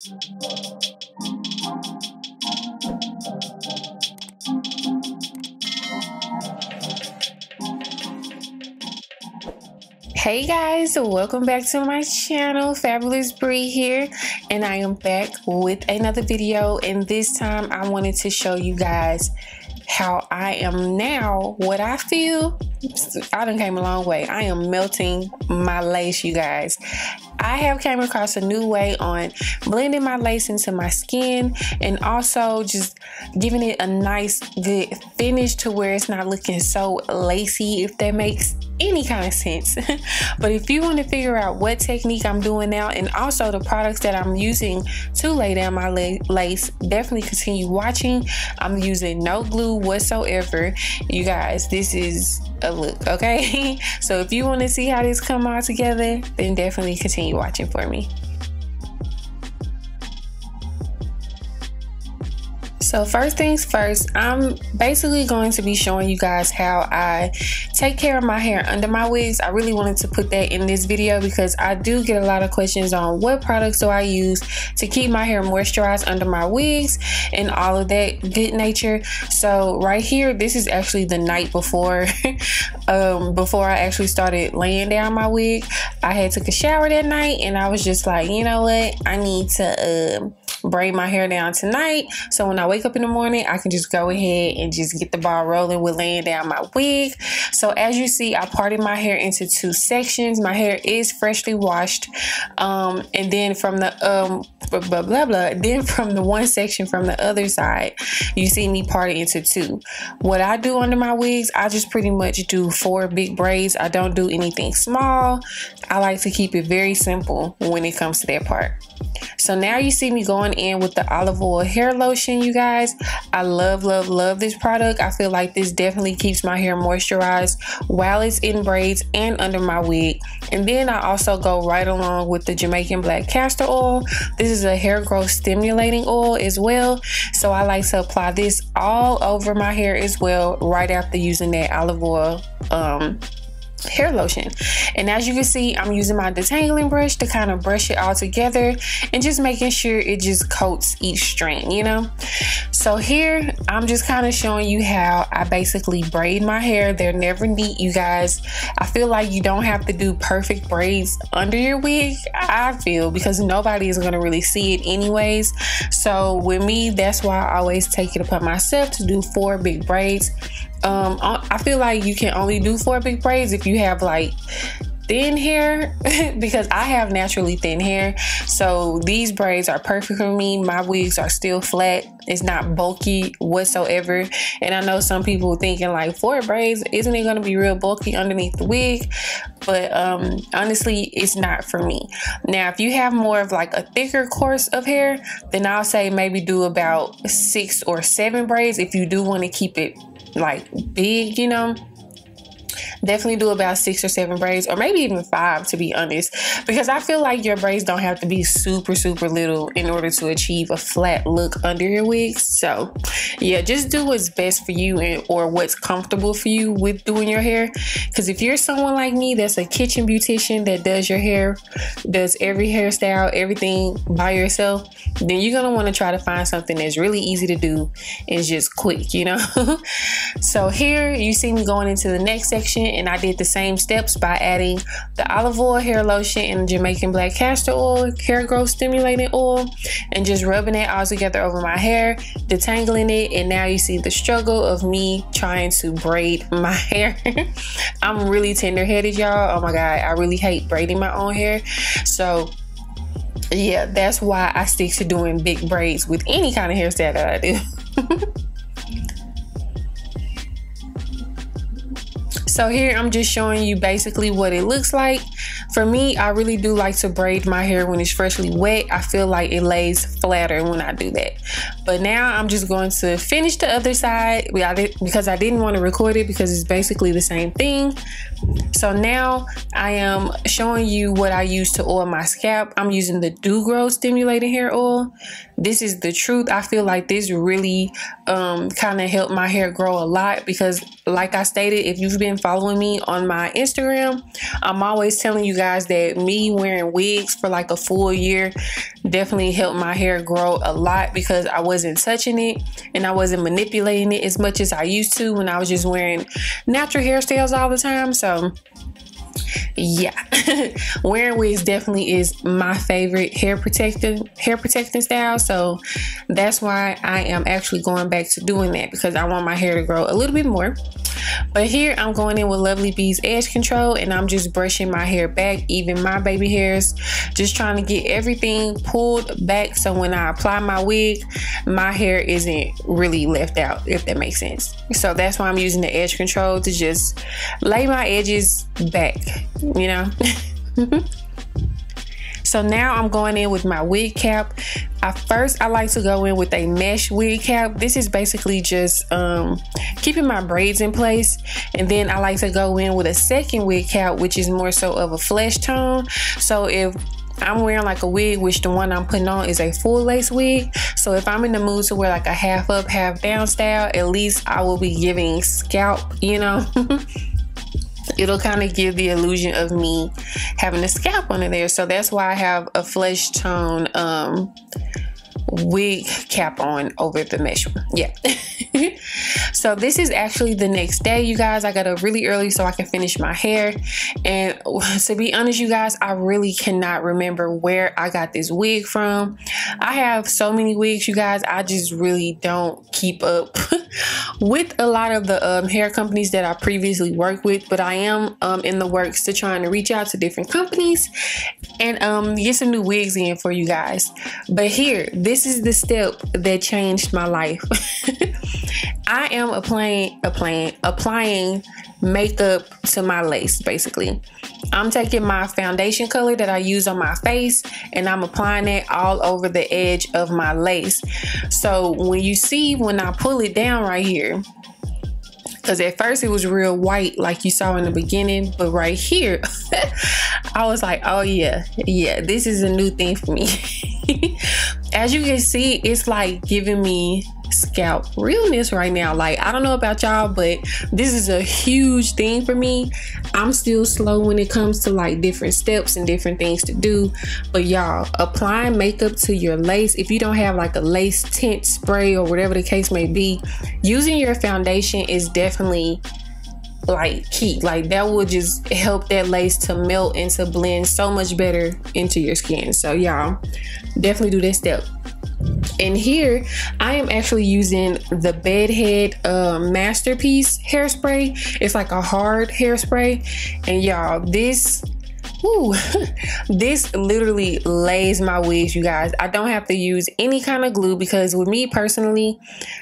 Hey guys, welcome back to my channel. Fabulous Bree here, and I am back with another video, and this time I wanted to show you guys how I am now. What I feel, I done came a long way. I am melting my lace, you guys. I have came across a new way on blending my lace into my skin and also just giving it a nice good finish to where it's not looking so lacy, if that makes any kind of sense. But if you want to figure out what technique I'm doing now and also the products that I'm using to lay down my lace, definitely continue watching. I'm using no glue whatsoever, you guys. This is a look, okay? So if you want to see how this come all together, then definitely continue watching for me. So first things first, I'm basically going to be showing you guys how I take care of my hair under my wigs. I really wanted to put that in this video because I do get a lot of questions on what products do I use to keep my hair moisturized under my wigs and all of that good nature. So right here, this is actually the night before before I actually started laying down my wig. I had took a shower that night and I was just like, you know what, I need to braid my hair down tonight, so when I wake up in the morning I can just go ahead and just get the ball rolling with laying down my wig. So as you see, I parted my hair into two sections. My hair is freshly washed, and then from the then from the one section from the other side, you see me parted into two. What I do under my wigs, I just pretty much do 4 big braids. I don't do anything small. I like to keep it very simple when it comes to that part. So now you see me going in with the olive oil hair lotion, you guys. I love this product. I feel like this definitely keeps my hair moisturized while it's in braids and under my wig. And then I also go right along with the Jamaican Black Castor oil. This is a hair growth stimulating oil as well. So I like to apply this all over my hair as well right after using that olive oil hair lotion. And as you can see, I'm using my detangling brush to kind of brush it all together and just making sure it just coats each strand, you know. So here I'm just kind of showing you how I basically braid my hair. They're never neat, you guys. I feel like you don't have to do perfect braids under your wig, I feel, because nobody is going to really see it anyways. So with me, that's why I always take it upon myself to do 4 big braids. I feel like you can only do 4 big braids if you have like thin hair because I have naturally thin hair, so these braids are perfect for me. My wigs are still flat. It's not bulky whatsoever. And I know some people thinking like 4 braids, isn't it going to be real bulky underneath the wig? But honestly, it's not for me. Now if you have more of like a thicker course of hair, then I'll say maybe do about 6 or 7 braids if you do want to keep it like big, you know. Definitely do about 6 or 7 braids, or maybe even 5, to be honest, because I feel like your braids don't have to be super little in order to achieve a flat look under your wigs. So yeah, just do what's best for you or what's comfortable for you with doing your hair. Because if you're someone like me that's a kitchen beautician that does your hair, does every hairstyle, everything by yourself, then you're gonna want to try to find something that's really easy to do and just quick, you know. So here you see me going into the next section, and I did the same steps by adding the olive oil hair lotion and Jamaican Black Castor oil hair growth stimulating oil and just rubbing it all together over my hair, detangling it. And now you see the struggle of me trying to braid my hair. I'm really tender-headed, y'all. Oh my god, I really hate braiding my own hair. So yeah, that's why I stick to doing big braids with any kind of hairstyle that I do. So here I'm just showing you basically what it looks like. For me, I really do like to braid my hair when it's freshly wet. I feel like it lays flatter when I do that. But now I'm just going to finish the other side because I didn't want to record it because it's basically the same thing. So now I am showing you what I use to oil my scalp. I'm using the Do Grow Stimulating Hair Oil. This is the truth. I feel like this really kind of helped my hair grow a lot because, like I stated, if you've been following me on my Instagram, I'm always telling you guys guys that me wearing wigs for like a full year definitely helped my hair grow a lot, because I wasn't touching it and I wasn't manipulating it as much as I used to when I was just wearing natural hairstyles all the time. So yeah, wearing wigs definitely is my favorite hair protecting style. So that's why I am actually going back to doing that, because I want my hair to grow a little bit more. But here I'm going in with Lovely Bee's edge control, and I'm just brushing my hair back, even my baby hairs, just trying to get everything pulled back, so when I apply my wig, my hair isn't really left out, if that makes sense. So that's why I'm using the edge control to just lay my edges back, you know. So now I'm going in with my wig cap. First, I like to go in with a mesh wig cap. This is basically just keeping my braids in place. And then I like to go in with a second wig cap, which is more so of a flesh tone. So if I'm wearing like a wig, which the one I'm putting on is a full lace wig, so if I'm in the mood to wear like a half up, half down style, at least I will be giving scalp, you know. It'll kind of give the illusion of me having a scalp under there. So that's why I have a flesh tone wig cap on over the mesh one. Yeah. So this is actually the next day, you guys. I got up really early so I can finish my hair, and to be honest, you guys, I really cannot remember where I got this wig from. I have so many wigs, you guys. I just really don't keep up with a lot of the hair companies that I previously worked with, but I am in the works to trying to reach out to different companies and get some new wigs in for you guys. But here, this is the step that changed my life. I am applying makeup to my lace. Basically, I'm taking my foundation color that I use on my face and I'm applying it all over the edge of my lace. So when I pull it down right here, because at first it was real white like you saw in the beginning, but right here I was like, oh yeah, this is a new thing for me. As you can see, it's like giving me scalp realness right now. Like, I don't know about y'all, but this is a huge thing for me. I'm still slow when it comes to like different steps and different things to do, but y'all, applying makeup to your lace, if you don't have like a lace tint spray or whatever the case may be, using your foundation is definitely like key. Like, that will just help that lace to melt and to blend so much better into your skin. So y'all, definitely do that step. And here I am actually using the Bedhead Masterpiece hairspray. It's like a hard hairspray, and y'all, this literally lays my wigs, you guys. I don't have to use any kind of glue, because with me personally,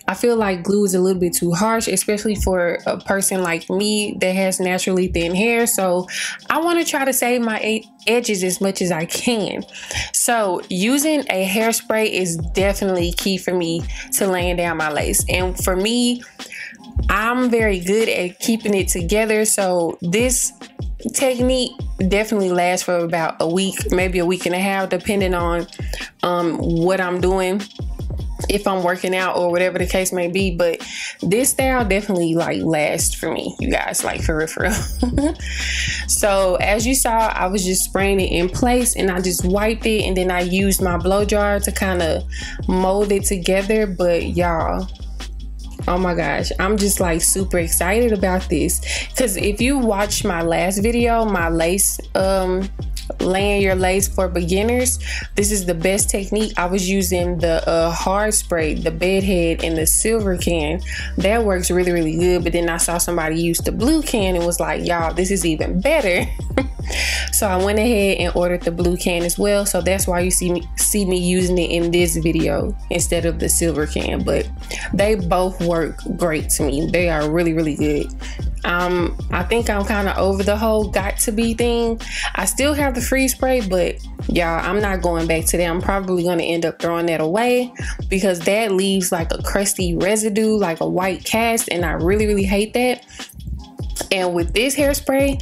I feel like glue is a little bit too harsh, especially for a person like me that has naturally thin hair. So I want to try to save my edges as much as I can. So using a hairspray is definitely key for me to laying down my lace. And for me, I'm very good at keeping it together. So this technique definitely lasts for about a week, maybe a week and a half, depending on what I'm doing, if I'm working out or whatever the case may be. But this style definitely like lasts for me, you guys, like for real. So as you saw, I was just spraying it in place and I just wiped it, and then I used my blow dryer to kind of mold it together. But y'all, oh my gosh, I'm just like super excited about this, because if you watch my last video, my lace laying your lace for beginners, this is the best technique. I was using the hard spray, the Bedhead, and the silver can. That works really, really good. But then I saw somebody use the blue can and was like, y'all, this is even better. So I went ahead and ordered the blue can as well. So that's why you see me using it in this video instead of the silver can. But they both work great to me. They are really, really good. I think I'm kind of over the whole got to be thing. I still have the freeze spray, but y'all, I'm not going back to that. I'm probably going to end up throwing that away, because that leaves like a crusty residue, like a white cast, and I really, really hate that. And with this hairspray,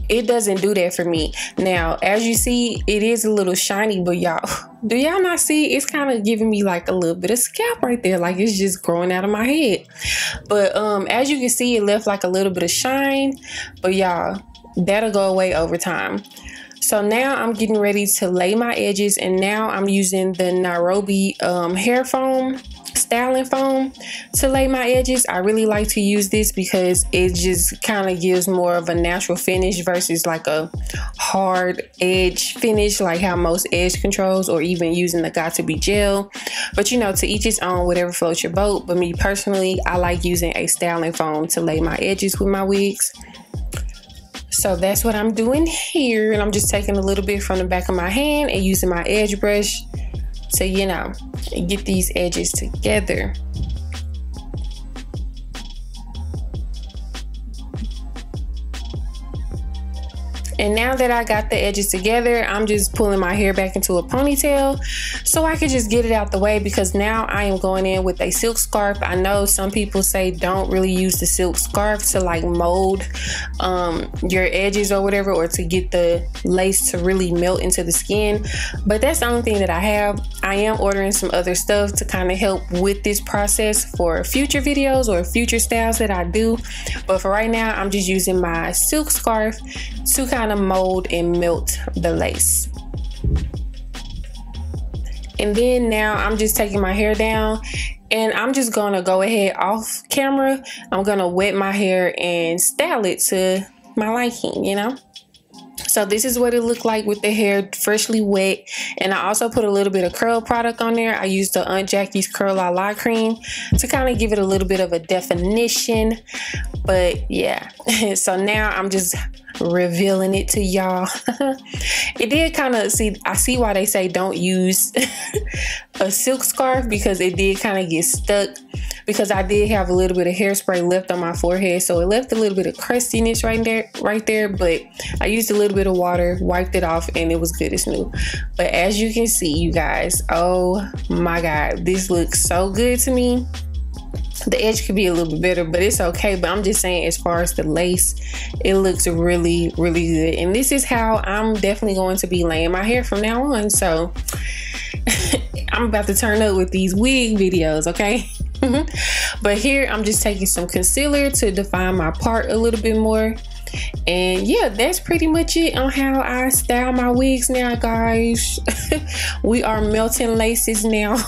it doesn't do that for me. Now, as you see, it is a little shiny, but y'all, do y'all not see? It's kind of giving me like a little bit of scalp right there, like it's just growing out of my head. But as you can see, it left like a little bit of shine, but y'all, that'll go away over time. So now I'm getting ready to lay my edges, and now I'm using the Nairobi hair foam, styling foam, to lay my edges. I really like to use this because it just kind of gives more of a natural finish versus like a hard edge finish like how most edge controls, or even using the Got To Be gel. But you know, to each his own, whatever floats your boat. But me personally, I like using a styling foam to lay my edges with my wigs. So that's what I'm doing here, and I'm just taking a little bit from the back of my hand and using my edge brush to, you know, get these edges together. And now that I got the edges together, I'm just pulling my hair back into a ponytail so I can just get it out the way, because now I am going in with a silk scarf. I know some people say don't really use the silk scarf to like mold your edges or whatever, or to get the lace to really melt into the skin, but that's the only thing that I have. I am ordering some other stuff to kind of help with this process for future videos or future styles that I do, but for right now I'm just using my silk scarf to kind of mold and melt the lace. And then now I'm just taking my hair down, and I'm just gonna go ahead off camera. I'm gonna wet my hair and style it to my liking, you know. So this is what it looked like with the hair freshly wet. And I also put a little bit of curl product on there. I used the Aunt Jackie's Curl La La cream to kind of give it a little bit of a definition. But yeah, so now I'm just revealing it to y'all. It did kind of, I see why they say don't use a silk scarf, because it did kind of get stuck, because I did have a little bit of hairspray left on my forehead, so it left a little bit of crustiness right there, but I used a little bit of water, wiped it off, and it was good as new. But as you can see, you guys, oh my god, this looks so good to me. The edge could be a little bit better, but it's okay. But I'm just saying, as far as the lace, it looks really, really good. And this is how I'm definitely going to be laying my hair from now on. So I'm about to turn up with these wig videos, okay? But here I'm just taking some concealer to define my part a little bit more. And yeah, that's pretty much it on how I style my wigs now, guys. We are melting laces now.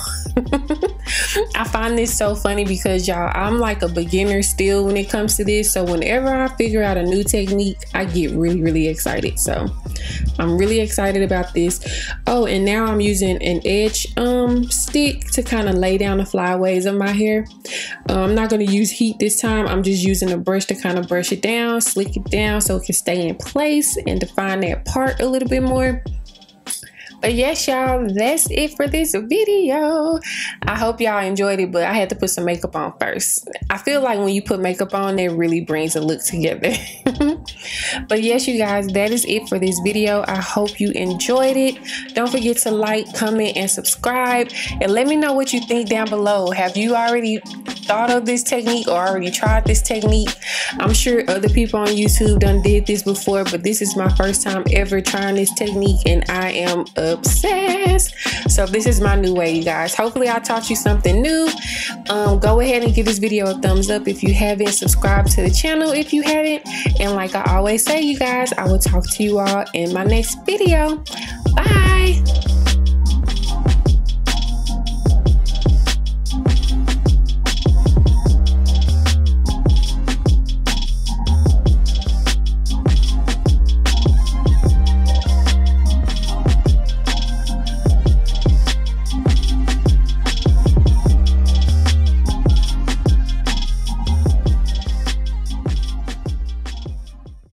I find this so funny because, y'all, I'm like a beginner still when it comes to this. So whenever I figure out a new technique, I get really, really excited. So I'm really excited about this. Oh, and now I'm using an edge stick to kind of lay down the flyaways of my hair. I'm not going to use heat this time. I'm just using a brush to kind of brush it down, slick it down so it can stay in place and define that part a little bit more. But yes, y'all, that's it for this video. I hope y'all enjoyed it, but I had to put some makeup on first. I feel like when you put makeup on, it really brings a look together. But yes, you guys, that is it for this video. I hope you enjoyed it. Don't forget to like, comment, and subscribe. And let me know what you think down below. Have you already thought of this technique or already tried this technique? I'm sure other people on YouTube done did this before, but this is my first time ever trying this technique, and I am obsessed. So this is my new way, you guys. Hopefully I taught you something new. Go ahead and give this video a thumbs up if you haven't. Subscribe to the channel if you haven't. And like I always say, you guys, I will talk to you all in my next video. Bye.